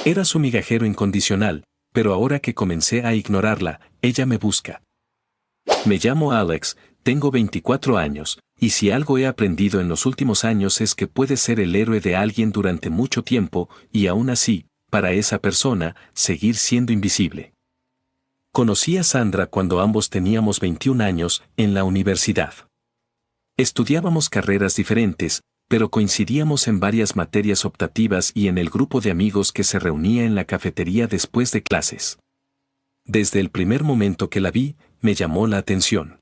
Era su migajero incondicional, pero ahora que comencé a ignorarla, ella me busca. Me llamo Alex, tengo 24 años, y si algo he aprendido en los últimos años es que puedes ser el héroe de alguien durante mucho tiempo, y aún así, para esa persona, seguir siendo invisible. Conocí a Sandra cuando ambos teníamos 21 años, en la universidad. Estudiábamos carreras diferentes, pero coincidíamos en varias materias optativas y en el grupo de amigos que se reunía en la cafetería después de clases. Desde el primer momento que la vi, me llamó la atención.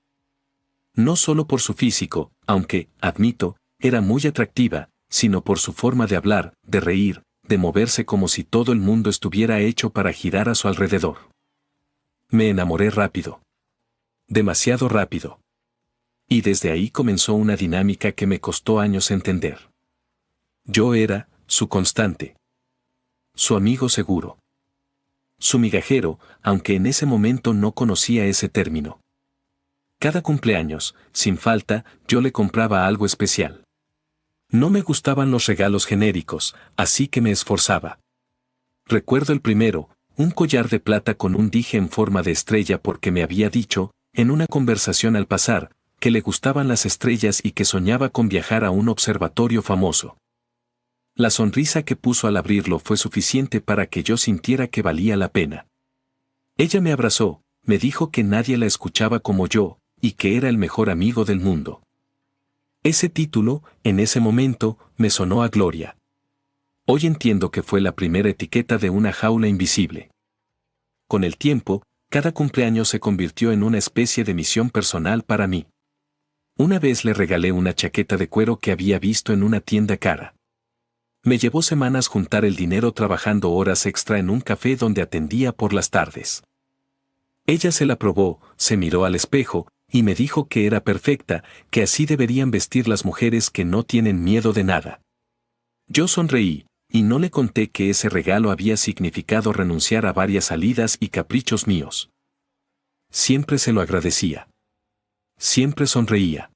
No solo por su físico, aunque, admito, era muy atractiva, sino por su forma de hablar, de reír, de moverse como si todo el mundo estuviera hecho para girar a su alrededor. Me enamoré rápido. Demasiado rápido. Y desde ahí comenzó una dinámica que me costó años entender. Yo era su constante. Su amigo seguro. Su migajero, aunque en ese momento no conocía ese término. Cada cumpleaños, sin falta, yo le compraba algo especial. No me gustaban los regalos genéricos, así que me esforzaba. Recuerdo el primero, un collar de plata con un dije en forma de estrella porque me había dicho, en una conversación al pasar, que le gustaban las estrellas y que soñaba con viajar a un observatorio famoso. La sonrisa que puso al abrirlo fue suficiente para que yo sintiera que valía la pena. Ella me abrazó, me dijo que nadie la escuchaba como yo, y que era el mejor amigo del mundo. Ese título, en ese momento, me sonó a gloria. Hoy entiendo que fue la primera etiqueta de una jaula invisible. Con el tiempo, cada cumpleaños se convirtió en una especie de misión personal para mí. Una vez le regalé una chaqueta de cuero que había visto en una tienda cara. Me llevó semanas juntar el dinero trabajando horas extra en un café donde atendía por las tardes. Ella se la probó, se miró al espejo, y me dijo que era perfecta, que así deberían vestir las mujeres que no tienen miedo de nada. Yo sonreí, y no le conté que ese regalo había significado renunciar a varias salidas y caprichos míos. Siempre se lo agradecía. Siempre sonreía.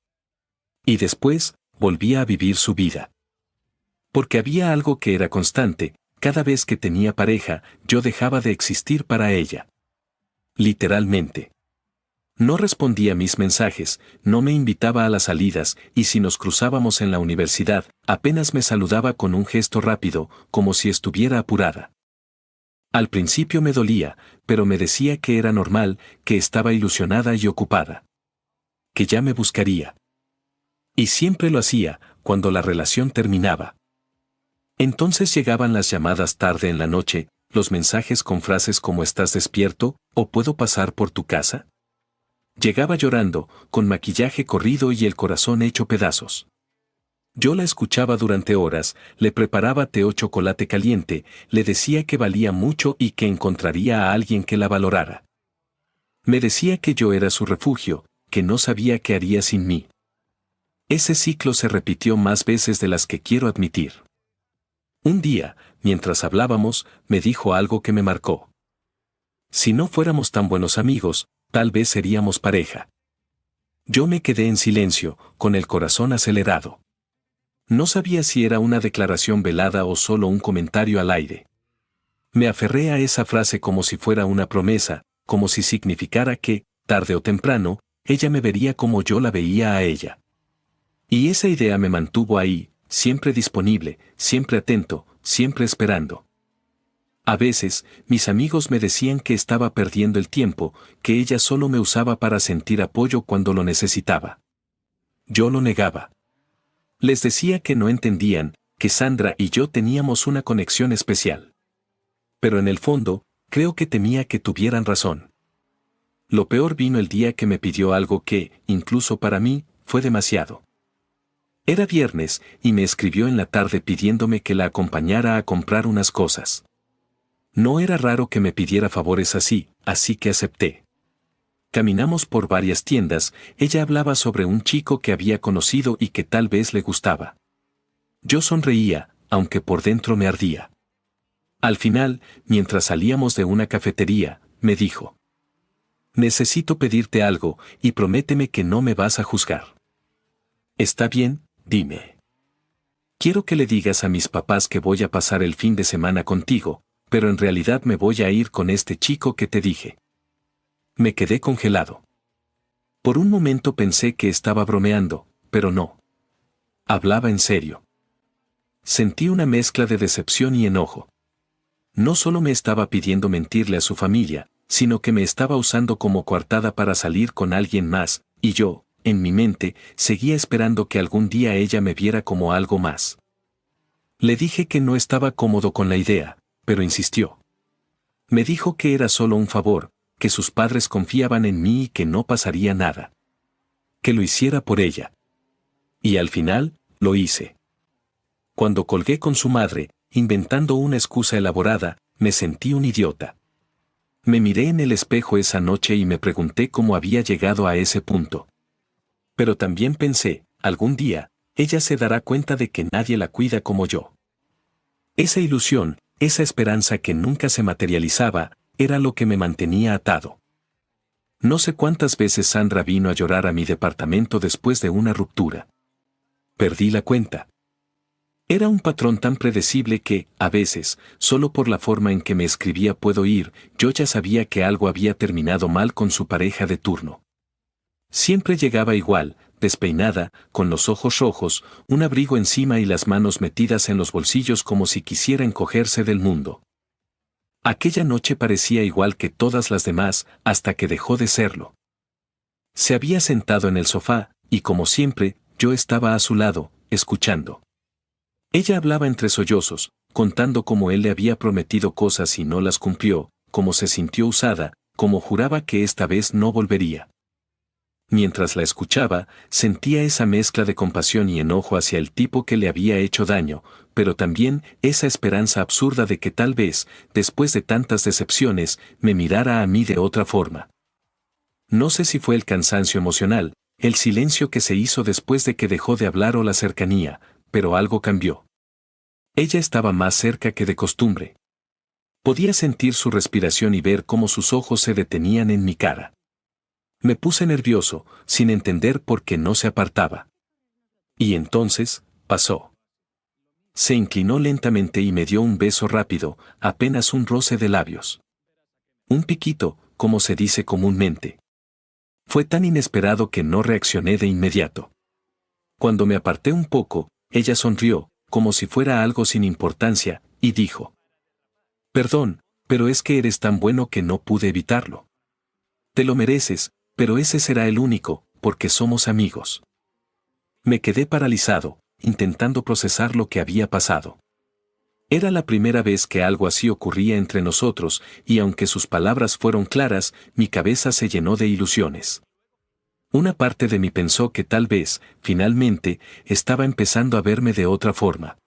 Y después, volvía a vivir su vida. Porque había algo que era constante, cada vez que tenía pareja, yo dejaba de existir para ella. Literalmente. No respondía mis mensajes, no me invitaba a las salidas, y si nos cruzábamos en la universidad, apenas me saludaba con un gesto rápido, como si estuviera apurada. Al principio me dolía, pero me decía que era normal, que estaba ilusionada y ocupada. Que ya me buscaría. Y siempre lo hacía, cuando la relación terminaba. Entonces llegaban las llamadas tarde en la noche, los mensajes con frases como ¿estás despierto? ¿O puedo pasar por tu casa? Llegaba llorando, con maquillaje corrido y el corazón hecho pedazos. Yo la escuchaba durante horas, le preparaba té o chocolate caliente, le decía que valía mucho y que encontraría a alguien que la valorara. Me decía que yo era su refugio, que no sabía qué haría sin mí. Ese ciclo se repitió más veces de las que quiero admitir. Un día, mientras hablábamos, me dijo algo que me marcó. Si no fuéramos tan buenos amigos, tal vez seríamos pareja. Yo me quedé en silencio, con el corazón acelerado. No sabía si era una declaración velada o solo un comentario al aire. Me aferré a esa frase como si fuera una promesa, como si significara que, tarde o temprano, ella me vería como yo la veía a ella. Y esa idea me mantuvo ahí, siempre disponible, siempre atento, siempre esperando. A veces, mis amigos me decían que estaba perdiendo el tiempo, que ella solo me usaba para sentir apoyo cuando lo necesitaba. Yo lo negaba. Les decía que no entendían, que Sandra y yo teníamos una conexión especial. Pero en el fondo, creo que temía que tuvieran razón. Lo peor vino el día que me pidió algo que, incluso para mí, fue demasiado. Era viernes, y me escribió en la tarde pidiéndome que la acompañara a comprar unas cosas. No era raro que me pidiera favores así que acepté. Caminamos por varias tiendas, ella hablaba sobre un chico que había conocido y que tal vez le gustaba. Yo sonreía, aunque por dentro me ardía. Al final, mientras salíamos de una cafetería, me dijo: necesito pedirte algo, y prométeme que no me vas a juzgar. Está bien, dime. Quiero que le digas a mis papás que voy a pasar el fin de semana contigo, pero en realidad me voy a ir con este chico que te dije. Me quedé congelado. Por un momento pensé que estaba bromeando, pero no. Hablaba en serio. Sentí una mezcla de decepción y enojo. No solo me estaba pidiendo mentirle a su familia, sino que me estaba usando como coartada para salir con alguien más, y yo, en mi mente, seguía esperando que algún día ella me viera como algo más. Le dije que no estaba cómodo con la idea, pero insistió. Me dijo que era solo un favor, que sus padres confiaban en mí y que no pasaría nada. Que lo hiciera por ella. Y al final, lo hice. Cuando colgué con su madre, inventando una excusa elaborada, me sentí un idiota. Me miré en el espejo esa noche y me pregunté cómo había llegado a ese punto. Pero también pensé, algún día, ella se dará cuenta de que nadie la cuida como yo. Esa ilusión, esa esperanza que nunca se materializaba, era lo que me mantenía atado. No sé cuántas veces Sandra vino a llorar a mi departamento después de una ruptura. Perdí la cuenta. Era un patrón tan predecible que, a veces, solo por la forma en que me escribía puedo ir, yo ya sabía que algo había terminado mal con su pareja de turno. Siempre llegaba igual, despeinada, con los ojos rojos, un abrigo encima y las manos metidas en los bolsillos como si quisiera encogerse del mundo. Aquella noche parecía igual que todas las demás, hasta que dejó de serlo. Se había sentado en el sofá, y como siempre, yo estaba a su lado, escuchando. Ella hablaba entre sollozos, contando cómo él le había prometido cosas y no las cumplió, cómo se sintió usada, cómo juraba que esta vez no volvería. Mientras la escuchaba, sentía esa mezcla de compasión y enojo hacia el tipo que le había hecho daño, pero también esa esperanza absurda de que tal vez, después de tantas decepciones, me mirara a mí de otra forma. No sé si fue el cansancio emocional, el silencio que se hizo después de que dejó de hablar o la cercanía, pero algo cambió. Ella estaba más cerca que de costumbre. Podía sentir su respiración y ver cómo sus ojos se detenían en mi cara. Me puse nervioso, sin entender por qué no se apartaba. Y entonces, pasó. Se inclinó lentamente y me dio un beso rápido, apenas un roce de labios. Un piquito, como se dice comúnmente. Fue tan inesperado que no reaccioné de inmediato. Cuando me aparté un poco, ella sonrió, como si fuera algo sin importancia, y dijo: «Perdón, pero es que eres tan bueno que no pude evitarlo. Te lo mereces, pero ese será el único, porque somos amigos». Me quedé paralizado, intentando procesar lo que había pasado. Era la primera vez que algo así ocurría entre nosotros, y aunque sus palabras fueron claras, mi cabeza se llenó de ilusiones. Una parte de mí pensó que tal vez, finalmente, estaba empezando a verme de otra forma.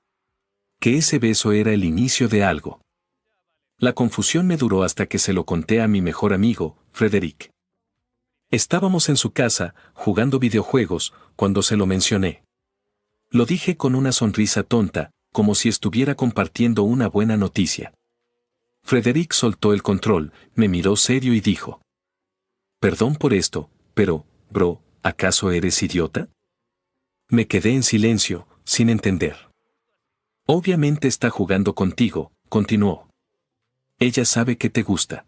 Que ese beso era el inicio de algo. La confusión me duró hasta que se lo conté a mi mejor amigo, Frederick. Estábamos en su casa, jugando videojuegos, cuando se lo mencioné. Lo dije con una sonrisa tonta, como si estuviera compartiendo una buena noticia. Frederick soltó el control, me miró serio y dijo: «Perdón por esto, pero, bro, ¿acaso eres idiota?». Me quedé en silencio, sin entender. «Obviamente está jugando contigo», continuó. «Ella sabe que te gusta.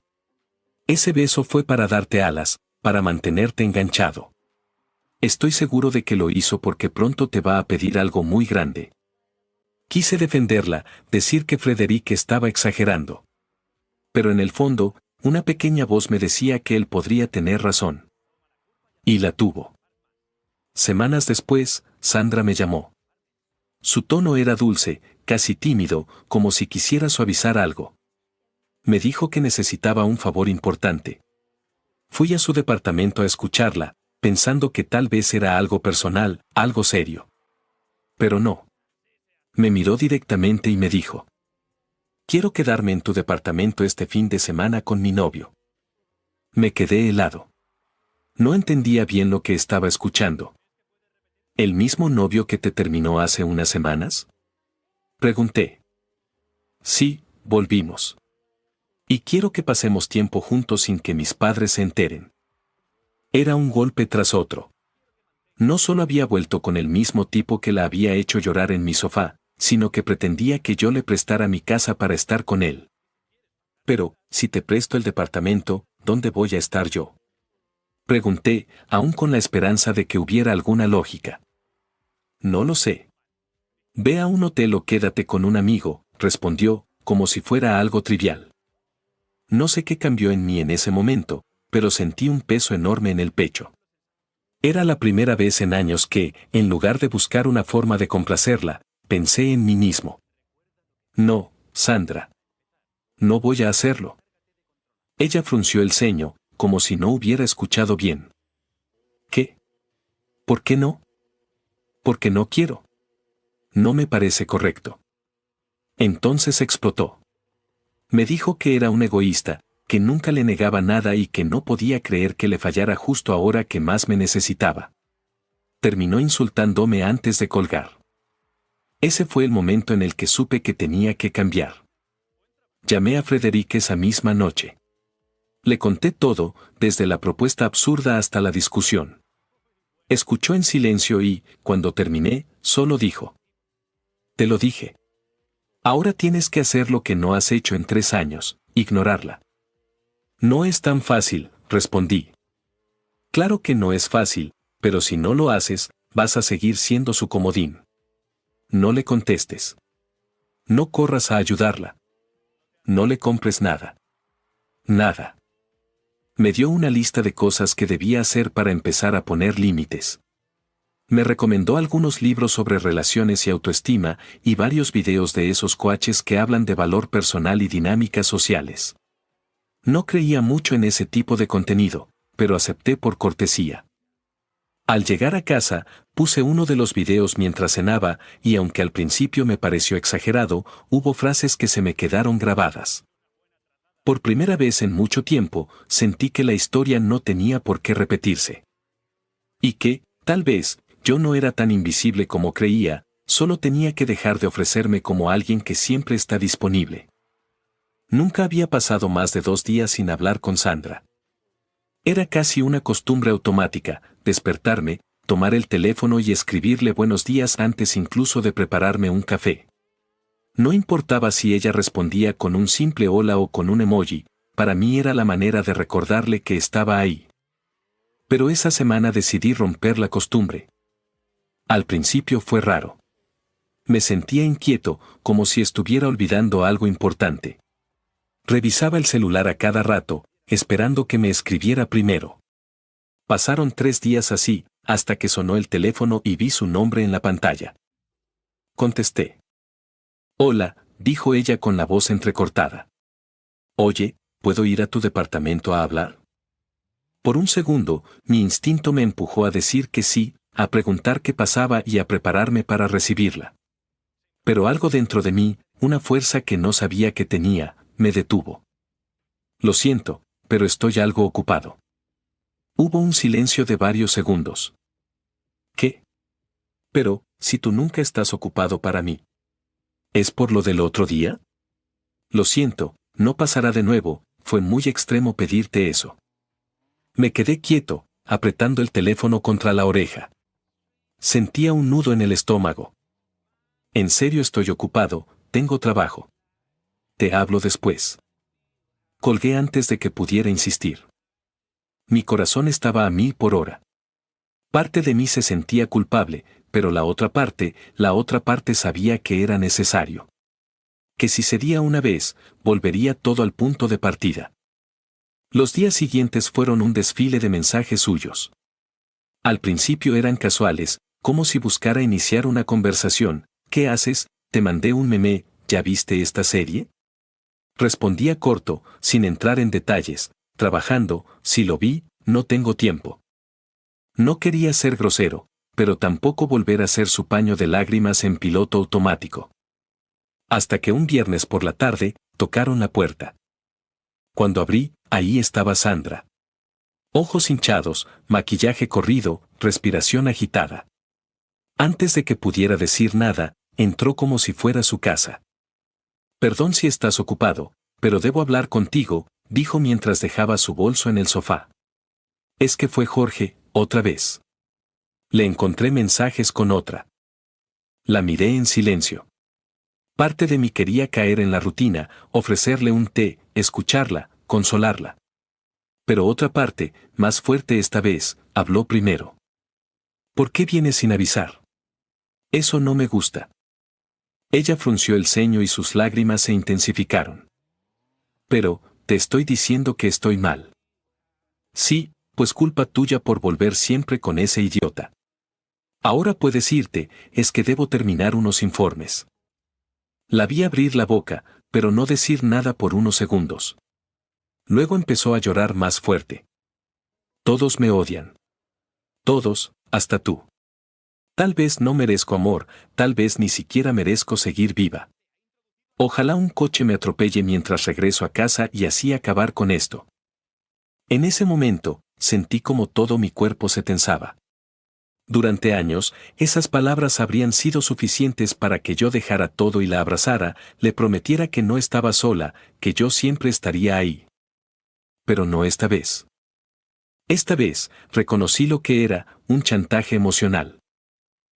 Ese beso fue para darte alas, para mantenerte enganchado. Estoy seguro de que lo hizo porque pronto te va a pedir algo muy grande». Quise defenderla, decir que Frederick estaba exagerando. Pero en el fondo, una pequeña voz me decía que él podría tener razón. Y la tuvo. Semanas después, Sandra me llamó. Su tono era dulce, casi tímido, como si quisiera suavizar algo. Me dijo que necesitaba un favor importante. Fui a su departamento a escucharla, pensando que tal vez era algo personal, algo serio. Pero no. Me miró directamente y me dijo: «Quiero quedarme en tu departamento este fin de semana con mi novio». Me quedé helado. No entendía bien lo que estaba escuchando. ¿El mismo novio que te terminó hace unas semanas?, pregunté. «Sí, volvimos. Y quiero que pasemos tiempo juntos sin que mis padres se enteren». Era un golpe tras otro. No solo había vuelto con el mismo tipo que la había hecho llorar en mi sofá, sino que pretendía que yo le prestara mi casa para estar con él. Pero, si te presto el departamento, ¿dónde voy a estar yo? Pregunté, aún con la esperanza de que hubiera alguna lógica. No lo sé. Ve a un hotel o quédate con un amigo, respondió, como si fuera algo trivial. No sé qué cambió en mí en ese momento, pero sentí un peso enorme en el pecho. Era la primera vez en años que, en lugar de buscar una forma de complacerla, pensé en mí mismo. No, Sandra. No voy a hacerlo. Ella frunció el ceño, como si no hubiera escuchado bien. ¿Qué? ¿Por qué no? Porque no quiero. No me parece correcto. Entonces explotó. Me dijo que era un egoísta, que nunca le negaba nada y que no podía creer que le fallara justo ahora que más me necesitaba. Terminó insultándome antes de colgar. Ese fue el momento en el que supe que tenía que cambiar. Llamé a Frederick esa misma noche. Le conté todo, desde la propuesta absurda hasta la discusión. Escuchó en silencio y, cuando terminé, solo dijo: Te lo dije. Ahora tienes que hacer lo que no has hecho en 3 años, ignorarla. No es tan fácil, respondí. Claro que no es fácil, pero si no lo haces, vas a seguir siendo su comodín. No le contestes. No corras a ayudarla. No le compres nada. Nada. Me dio una lista de cosas que debía hacer para empezar a poner límites. Me recomendó algunos libros sobre relaciones y autoestima y varios videos de esos coaches que hablan de valor personal y dinámicas sociales. No creía mucho en ese tipo de contenido, pero acepté por cortesía. Al llegar a casa, puse uno de los videos mientras cenaba y aunque al principio me pareció exagerado, hubo frases que se me quedaron grabadas. Por primera vez en mucho tiempo, sentí que la historia no tenía por qué repetirse. Y que, tal vez, yo no era tan invisible como creía, solo tenía que dejar de ofrecerme como alguien que siempre está disponible. Nunca había pasado más de 2 días sin hablar con Sandra. Era casi una costumbre automática, despertarme, tomar el teléfono y escribirle buenos días antes incluso de prepararme un café. No importaba si ella respondía con un simple hola o con un emoji, para mí era la manera de recordarle que estaba ahí. Pero esa semana decidí romper la costumbre. Al principio fue raro. Me sentía inquieto, como si estuviera olvidando algo importante. Revisaba el celular a cada rato, esperando que me escribiera primero. Pasaron 3 días así, hasta que sonó el teléfono y vi su nombre en la pantalla. Contesté. Hola, dijo ella con la voz entrecortada. Oye, ¿puedo ir a tu departamento a hablar? Por un segundo, mi instinto me empujó a decir que sí, a preguntar qué pasaba y a prepararme para recibirla. Pero algo dentro de mí, una fuerza que no sabía que tenía, me detuvo. Lo siento, pero estoy algo ocupado. Hubo un silencio de varios segundos. ¿Qué? Pero, si tú nunca estás ocupado para mí. ¿Es por lo del otro día? Lo siento, no pasará de nuevo, fue muy extremo pedirte eso. Me quedé quieto, apretando el teléfono contra la oreja. Sentía un nudo en el estómago. En serio estoy ocupado, tengo trabajo. Te hablo después. Colgué antes de que pudiera insistir. Mi corazón estaba a 1000 por hora. Parte de mí se sentía culpable, pero la otra parte sabía que era necesario. Que si cedía una vez, volvería todo al punto de partida. Los días siguientes fueron un desfile de mensajes suyos. Al principio eran casuales, como si buscara iniciar una conversación. ¿Qué haces? Te mandé un meme, ¿ya viste esta serie? Respondía corto, sin entrar en detalles, trabajando, si lo vi, no tengo tiempo. No quería ser grosero, pero tampoco volver a ser su paño de lágrimas en piloto automático. Hasta que un viernes por la tarde, tocaron la puerta. Cuando abrí, ahí estaba Sandra. Ojos hinchados, maquillaje corrido, respiración agitada. Antes de que pudiera decir nada, entró como si fuera su casa. Perdón si estás ocupado, pero debo hablar contigo, dijo mientras dejaba su bolso en el sofá. Es que fue Jorge, otra vez. Le encontré mensajes con otra. La miré en silencio. Parte de mí quería caer en la rutina, ofrecerle un té, escucharla, consolarla. Pero otra parte, más fuerte esta vez, habló primero. ¿Por qué vienes sin avisar? Eso no me gusta. Ella frunció el ceño y sus lágrimas se intensificaron. Pero, te estoy diciendo que estoy mal. Sí, pues culpa tuya por volver siempre con ese idiota. Ahora puedes irte, es que debo terminar unos informes. La vi abrir la boca, pero no decir nada por unos segundos. Luego empezó a llorar más fuerte. Todos me odian. Todos, hasta tú. Tal vez no merezco amor, tal vez ni siquiera merezco seguir viva. Ojalá un coche me atropelle mientras regreso a casa y así acabar con esto. En ese momento, sentí como todo mi cuerpo se tensaba. Durante años, esas palabras habrían sido suficientes para que yo dejara todo y la abrazara, le prometiera que no estaba sola, que yo siempre estaría ahí. Pero no esta vez. Esta vez, reconocí lo que era, un chantaje emocional.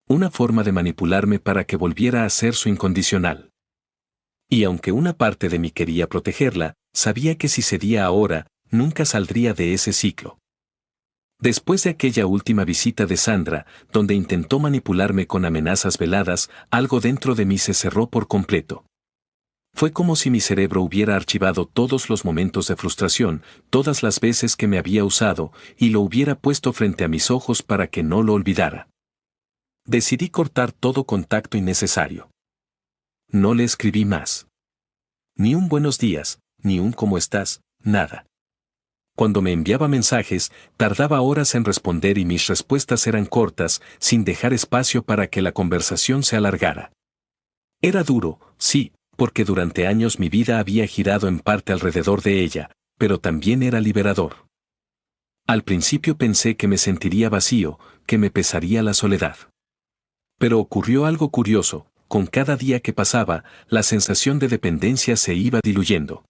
Una forma de manipularme para que volviera a ser su incondicional. Y aunque una parte de mí quería protegerla, sabía que si cedía ahora, nunca saldría de ese ciclo. Después de aquella última visita de Sandra, donde intentó manipularme con amenazas veladas, algo dentro de mí se cerró por completo. Fue como si mi cerebro hubiera archivado todos los momentos de frustración, todas las veces que me había usado, y lo hubiera puesto frente a mis ojos para que no lo olvidara. Decidí cortar todo contacto innecesario. No le escribí más. Ni un buenos días, ni un cómo estás, nada. Cuando me enviaba mensajes, tardaba horas en responder y mis respuestas eran cortas, sin dejar espacio para que la conversación se alargara. Era duro, sí, porque durante años mi vida había girado en parte alrededor de ella, pero también era liberador. Al principio pensé que me sentiría vacío, que me pesaría la soledad. Pero ocurrió algo curioso, con cada día que pasaba, la sensación de dependencia se iba diluyendo.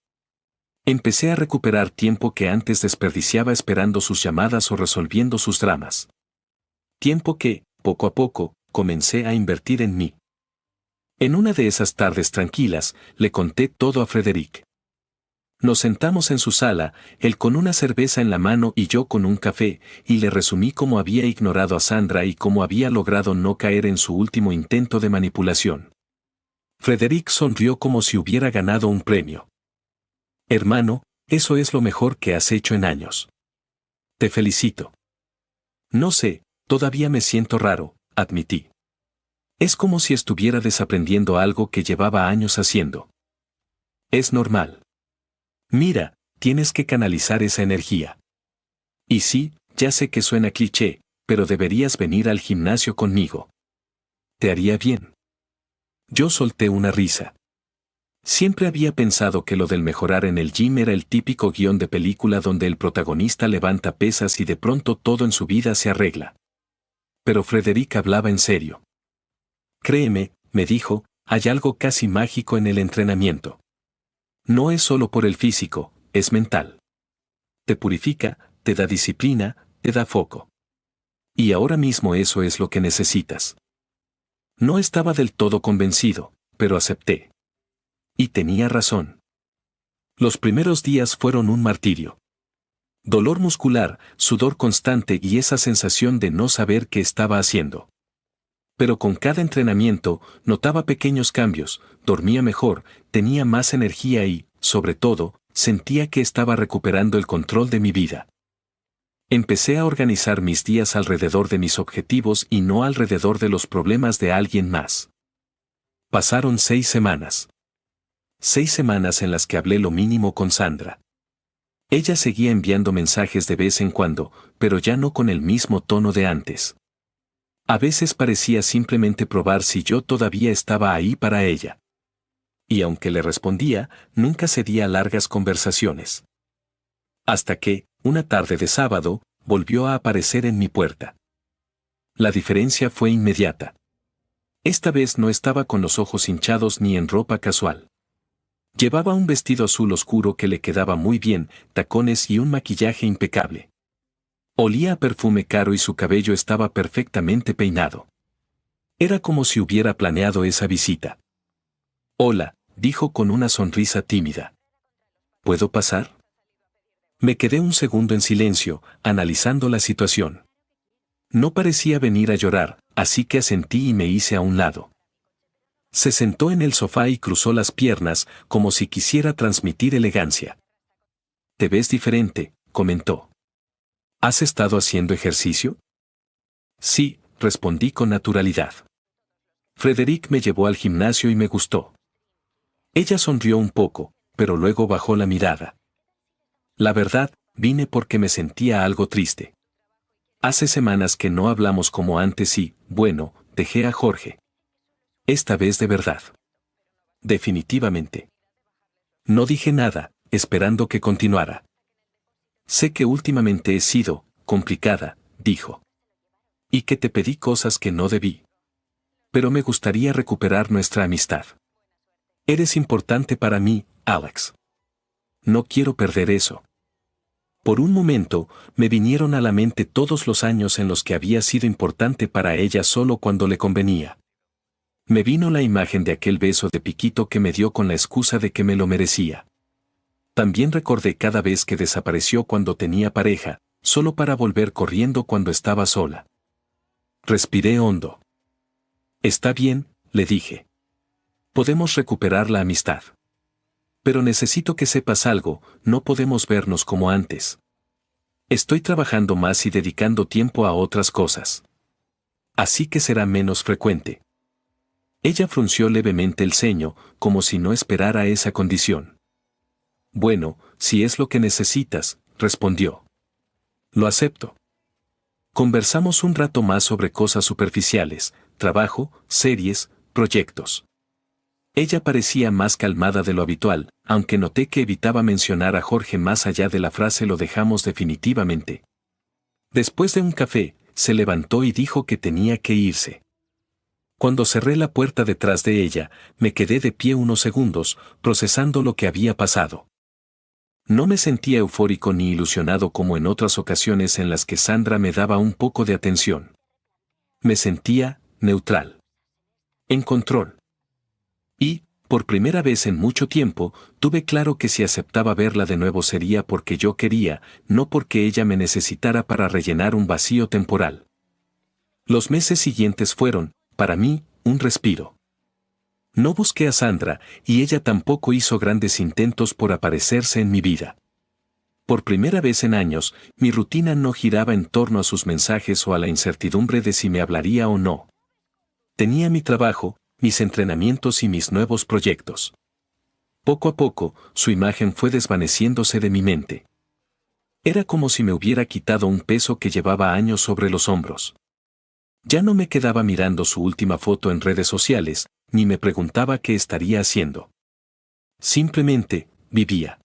Empecé a recuperar tiempo que antes desperdiciaba esperando sus llamadas o resolviendo sus dramas. Tiempo que, poco a poco, comencé a invertir en mí. En una de esas tardes tranquilas, le conté todo a Frederic. Nos sentamos en su sala, él con una cerveza en la mano y yo con un café, y le resumí cómo había ignorado a Sandra y cómo había logrado no caer en su último intento de manipulación. Frederic sonrió como si hubiera ganado un premio. Hermano, eso es lo mejor que has hecho en años. Te felicito. No sé, todavía me siento raro, admití. Es como si estuviera desaprendiendo algo que llevaba años haciendo. Es normal. Mira, tienes que canalizar esa energía. Y sí, ya sé que suena cliché, pero deberías venir al gimnasio conmigo. Te haría bien. Yo solté una risa. Siempre había pensado que lo del mejorar en el gym era el típico guión de película donde el protagonista levanta pesas y de pronto todo en su vida se arregla. Pero Frederic hablaba en serio. Créeme, me dijo, hay algo casi mágico en el entrenamiento. No es solo por el físico, es mental. Te purifica, te da disciplina, te da foco. Y ahora mismo eso es lo que necesitas. No estaba del todo convencido, pero acepté. Y tenía razón. Los primeros días fueron un martirio. Dolor muscular, sudor constante y esa sensación de no saber qué estaba haciendo. Pero con cada entrenamiento, notaba pequeños cambios, dormía mejor, tenía más energía y, sobre todo, sentía que estaba recuperando el control de mi vida. Empecé a organizar mis días alrededor de mis objetivos y no alrededor de los problemas de alguien más. Pasaron 6 semanas. 6 semanas en las que hablé lo mínimo con Sandra. Ella seguía enviando mensajes de vez en cuando, pero ya no con el mismo tono de antes. A veces parecía simplemente probar si yo todavía estaba ahí para ella. Y aunque le respondía, nunca cedía a largas conversaciones. Hasta que, una tarde de sábado, volvió a aparecer en mi puerta. La diferencia fue inmediata. Esta vez no estaba con los ojos hinchados ni en ropa casual. Llevaba un vestido azul oscuro que le quedaba muy bien, tacones y un maquillaje impecable. Olía a perfume caro y su cabello estaba perfectamente peinado. Era como si hubiera planeado esa visita. Hola, dijo con una sonrisa tímida. ¿Puedo pasar? Me quedé un segundo en silencio, analizando la situación. No parecía venir a llorar, así que asentí y me hice a un lado. Se sentó en el sofá y cruzó las piernas, como si quisiera transmitir elegancia. «Te ves diferente», comentó. «¿Has estado haciendo ejercicio?» «Sí», respondí con naturalidad. Frederick me llevó al gimnasio y me gustó. Ella sonrió un poco, pero luego bajó la mirada. La verdad, vine porque me sentía algo triste. Hace semanas que no hablamos como antes y, bueno, dejé a Jorge. Esta vez de verdad. Definitivamente. No dije nada, esperando que continuara. Sé que últimamente he sido complicada, dijo. Y que te pedí cosas que no debí. Pero me gustaría recuperar nuestra amistad. Eres importante para mí, Alex. No quiero perder eso. Por un momento, me vinieron a la mente todos los años en los que había sido importante para ella solo cuando le convenía. Me vino la imagen de aquel beso de piquito que me dio con la excusa de que me lo merecía. También recordé cada vez que desapareció cuando tenía pareja, solo para volver corriendo cuando estaba sola. Respiré hondo. Está bien, le dije. Podemos recuperar la amistad. Pero necesito que sepas algo, no podemos vernos como antes. Estoy trabajando más y dedicando tiempo a otras cosas. Así que será menos frecuente. Ella frunció levemente el ceño, como si no esperara esa condición. Bueno, si es lo que necesitas, respondió. Lo acepto. Conversamos un rato más sobre cosas superficiales, trabajo, series, proyectos. Ella parecía más calmada de lo habitual, aunque noté que evitaba mencionar a Jorge más allá de la frase «lo dejamos definitivamente». Después de un café, se levantó y dijo que tenía que irse. Cuando cerré la puerta detrás de ella, me quedé de pie unos segundos, procesando lo que había pasado. No me sentía eufórico ni ilusionado como en otras ocasiones en las que Sandra me daba un poco de atención. Me sentía neutral. En control. Y, por primera vez en mucho tiempo, tuve claro que si aceptaba verla de nuevo sería porque yo quería, no porque ella me necesitara para rellenar un vacío temporal. Los meses siguientes fueron, para mí, un respiro. No busqué a Sandra, y ella tampoco hizo grandes intentos por aparecerse en mi vida. Por primera vez en años, mi rutina no giraba en torno a sus mensajes o a la incertidumbre de si me hablaría o no. Tenía mi trabajo, mis entrenamientos y mis nuevos proyectos. Poco a poco, su imagen fue desvaneciéndose de mi mente. Era como si me hubiera quitado un peso que llevaba años sobre los hombros. Ya no me quedaba mirando su última foto en redes sociales, ni me preguntaba qué estaría haciendo. Simplemente, vivía.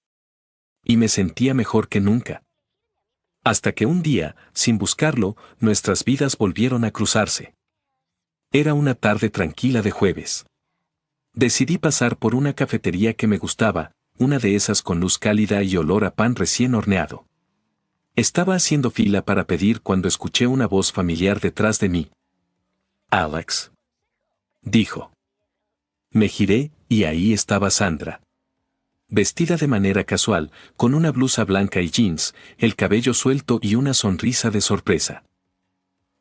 Y me sentía mejor que nunca. Hasta que un día, sin buscarlo, nuestras vidas volvieron a cruzarse. Era una tarde tranquila de jueves. Decidí pasar por una cafetería que me gustaba, una de esas con luz cálida y olor a pan recién horneado. Estaba haciendo fila para pedir cuando escuché una voz familiar detrás de mí. «Alex», dijo. Me giré, y ahí estaba Sandra. Vestida de manera casual, con una blusa blanca y jeans, el cabello suelto y una sonrisa de sorpresa.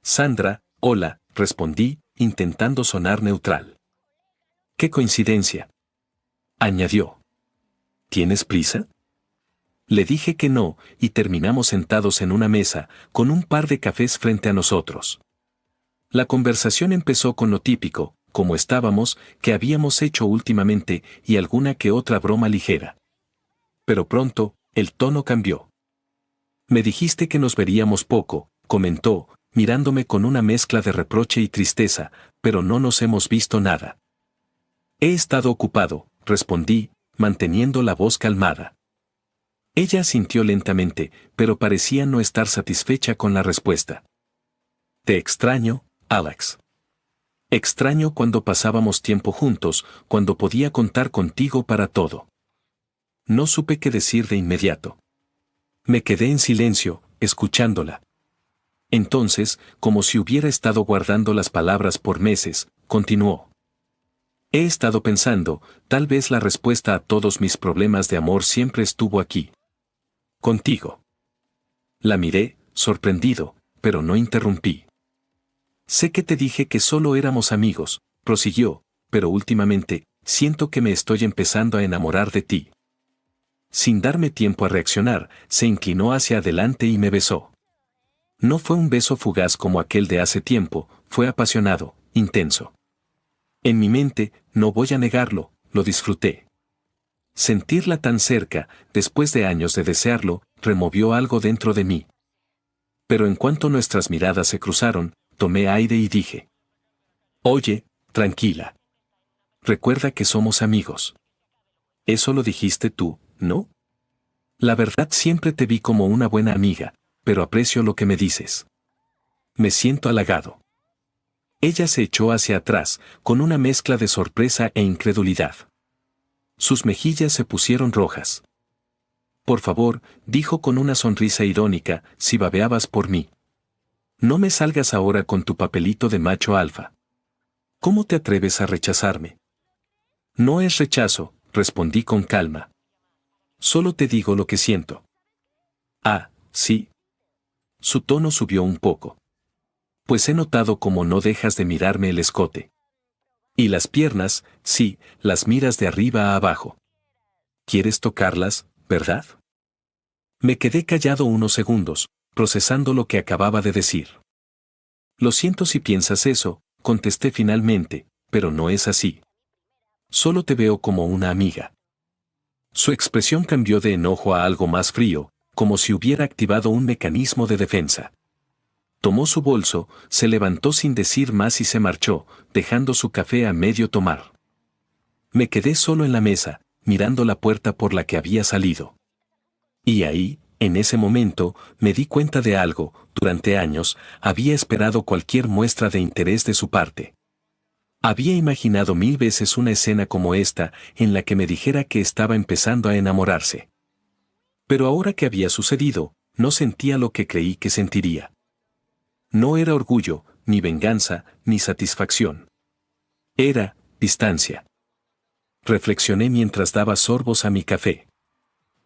«Sandra, hola», respondí, intentando sonar neutral. «Qué coincidencia», añadió. «¿Tienes prisa?» Le dije que no, y terminamos sentados en una mesa, con un par de cafés frente a nosotros. La conversación empezó con lo típico, cómo estábamos, qué habíamos hecho últimamente, y alguna que otra broma ligera. Pero pronto, el tono cambió. «Me dijiste que nos veríamos poco», comentó, mirándome con una mezcla de reproche y tristeza, «pero no nos hemos visto nada». «He estado ocupado», respondí, manteniendo la voz calmada. Ella asintió lentamente, pero parecía no estar satisfecha con la respuesta. «Te extraño, Alex. Extraño cuando pasábamos tiempo juntos, cuando podía contar contigo para todo». No supe qué decir de inmediato. Me quedé en silencio, escuchándola. Entonces, como si hubiera estado guardando las palabras por meses, continuó. He estado pensando, tal vez la respuesta a todos mis problemas de amor siempre estuvo aquí. Contigo. La miré, sorprendido, pero no interrumpí. Sé que te dije que solo éramos amigos, prosiguió, pero últimamente, siento que me estoy empezando a enamorar de ti. Sin darme tiempo a reaccionar, se inclinó hacia adelante y me besó. No fue un beso fugaz como aquel de hace tiempo, fue apasionado, intenso. En mi mente, no voy a negarlo, lo disfruté. Sentirla tan cerca, después de años de desearlo, removió algo dentro de mí. Pero en cuanto nuestras miradas se cruzaron, tomé aire y dije: Oye, tranquila. Recuerda que somos amigos. Eso lo dijiste tú, ¿no? La verdad siempre te vi como una buena amiga, pero aprecio lo que me dices. Me siento halagado. Ella se echó hacia atrás, con una mezcla de sorpresa e incredulidad. Sus mejillas se pusieron rojas. Por favor, dijo con una sonrisa irónica, si babeabas por mí. No me salgas ahora con tu papelito de macho alfa. ¿Cómo te atreves a rechazarme? No es rechazo, respondí con calma. Solo te digo lo que siento. Ah, sí. Su tono subió un poco. Pues he notado cómo no dejas de mirarme el escote. Y las piernas, sí, las miras de arriba a abajo. ¿Quieres tocarlas, verdad? Me quedé callado unos segundos, procesando lo que acababa de decir. Lo siento si piensas eso, contesté finalmente, pero no es así. Solo te veo como una amiga. Su expresión cambió de enojo a algo más frío, como si hubiera activado un mecanismo de defensa. Tomó su bolso, se levantó sin decir más y se marchó, dejando su café a medio tomar. Me quedé solo en la mesa, mirando la puerta por la que había salido. Y ahí, en ese momento, me di cuenta de algo. Durante años, había esperado cualquier muestra de interés de su parte. Había imaginado 1000 veces una escena como esta, en la que me dijera que estaba empezando a enamorarse. Pero ahora que había sucedido, no sentía lo que creí que sentiría. No era orgullo, ni venganza, ni satisfacción. Era distancia. Reflexioné mientras daba sorbos a mi café.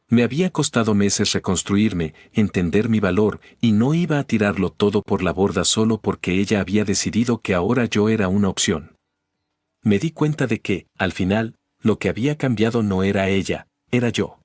Me había costado meses reconstruirme, entender mi valor, y no iba a tirarlo todo por la borda solo porque ella había decidido que ahora yo era una opción. Me di cuenta de que, al final, lo que había cambiado no era ella, era yo.